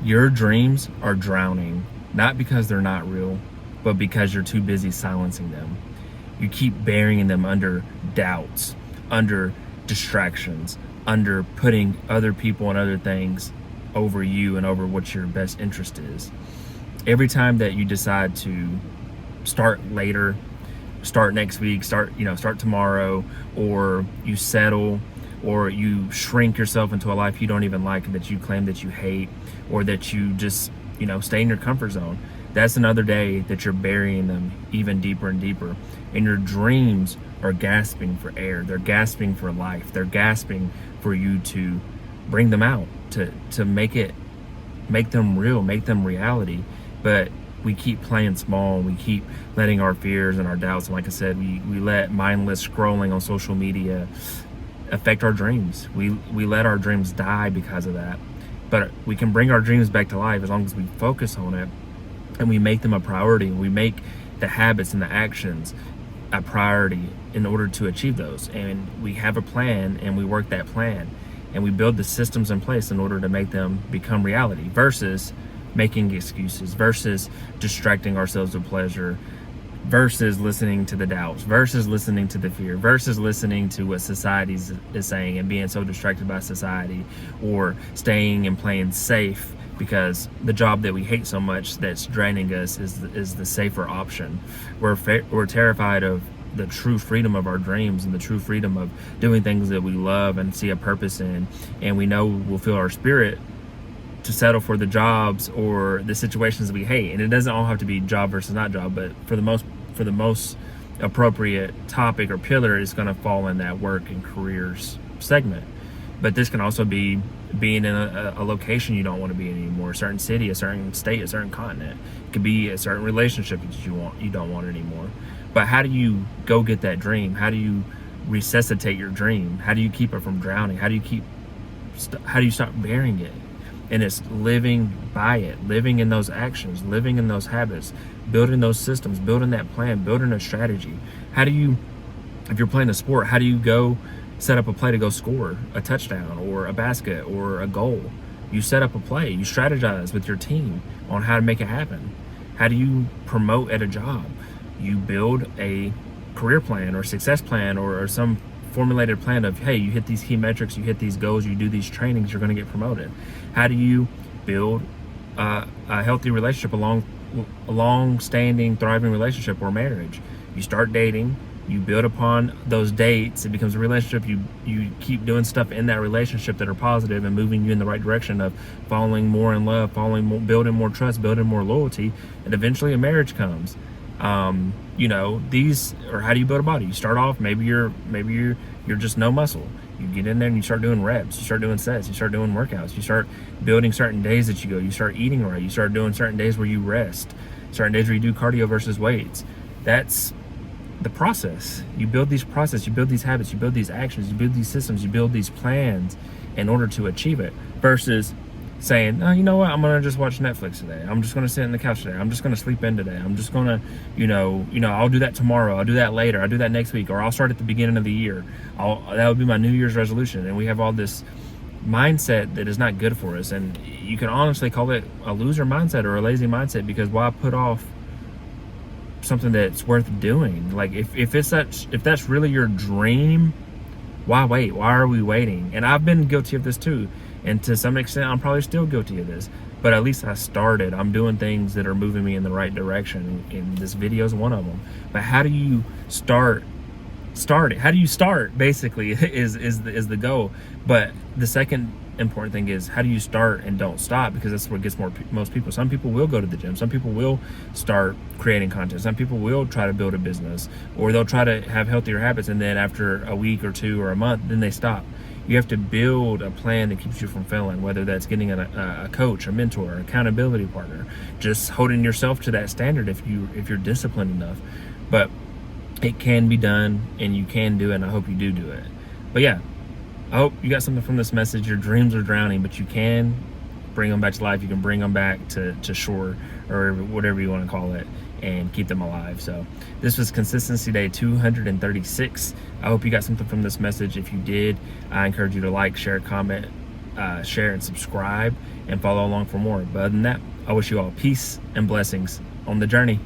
Your dreams are drowning, not because they're not real, but because you're too busy silencing them. You keep burying them under doubts, under distractions, under putting other people and other things over you and over what your best interest is. Every time that you decide to start later, start next week, start tomorrow, or you settle, or you shrink yourself into a life you don't even like, that you claim that you hate, or that you just stay in your comfort zone, that's another day that you're burying them even deeper and deeper. And your dreams are gasping for air, they're gasping for life, they're gasping for you to bring them out, to make them real, make them reality. But we keep playing small, we keep letting our fears and our doubts, and like I said, we let mindless scrolling on social media affect our dreams. We let our dreams die because of that. But we can bring our dreams back to life as long as we focus on it and we make them a priority. We make the habits and the actions a priority in order to achieve those. And we have a plan and we work that plan and we build the systems in place in order to make them become reality, versus making excuses, versus distracting ourselves with pleasure, versus listening to the doubts, versus listening to the fear, versus listening to what society is saying and being so distracted by society, or staying and playing safe because the job that we hate so much that's draining us is the safer option. We're terrified of the true freedom of our dreams and the true freedom of doing things that we love and see a purpose in, and we know we'll feel our spirit to settle for the jobs or the situations that we hate. And it doesn't all have to be job versus not job, but for the most appropriate topic or pillar is going to fall in that work and careers segment. But this can also be being in a location you don't want to be in anymore, a certain city, a certain state, a certain continent. It could be a certain relationship that you don't want anymore. But how do you go get that dream? How do you resuscitate your dream? How do you keep it from drowning? How do you stop burying it? And it's living by it, living in those actions, living in those habits, building those systems, building that plan, building a strategy. How do you, if you're playing a sport, how do you go set up a play to go score a touchdown or a basket or a goal? You set up a play, you strategize with your team on how to make it happen. How do you promote at a job? You build a career plan or success plan or some formulated plan of, hey, you hit these key metrics, you hit these goals, you do these trainings, you're going to get promoted. How do you build a healthy relationship, a long-standing, thriving relationship or marriage? You start dating, you build upon those dates, it becomes a relationship, you keep doing stuff in that relationship that are positive and moving you in the right direction of falling more in love, building more trust, building more loyalty, and eventually a marriage comes. These, or how do you build a body? You start off, maybe you're just no muscle. You get in there and you start doing reps, you start doing sets, you start doing workouts, you start building certain days that you go, you start eating right, you start doing certain days where you rest, certain days where you do cardio versus weights. That's the process. You build these processes, you build these habits, you build these actions, you build these systems, you build these plans in order to achieve it, versus saying, oh, you know what, I'm gonna just watch Netflix today, I'm just gonna sit on the couch today, I'm just gonna sleep in today, I'm just gonna I'll do that tomorrow, I'll do that later, I'll do that next week, or I'll start at the beginning of the year, that would be my New Year's resolution. And we have all this mindset that is not good for us, and you can honestly call it a loser mindset or a lazy mindset, because why put off something that's worth doing? Like if that's really your dream, why wait? Why are we waiting? And I've been guilty of this too. And to some extent, I'm probably still guilty of this. But at least I started. I'm doing things that are moving me in the right direction. And this video is one of them. But how do you start it? How do you start, basically, is the goal. But the second important thing is, how do you start and don't stop? Because that's what gets most people. Some people will go to the gym. Some people will start creating content. Some people will try to build a business. Or they'll try to have healthier habits. And then after a week or two or a month, then they stop. You have to build a plan that keeps you from failing, whether that's getting a coach, a mentor, an accountability partner, just holding yourself to that standard if you're disciplined enough. But it can be done, and you can do it, and I hope you do it. But yeah, I hope you got something from this message. Your dreams are drowning, but you can bring them back to life. You can bring them back to shore, or whatever you want to call it, and keep them alive. So this was Consistency Day 236. I hope you got something from this message. If you did, I encourage you to like, share, comment, share, and subscribe, and follow along for more. But other than that, I wish you all peace and blessings on the journey.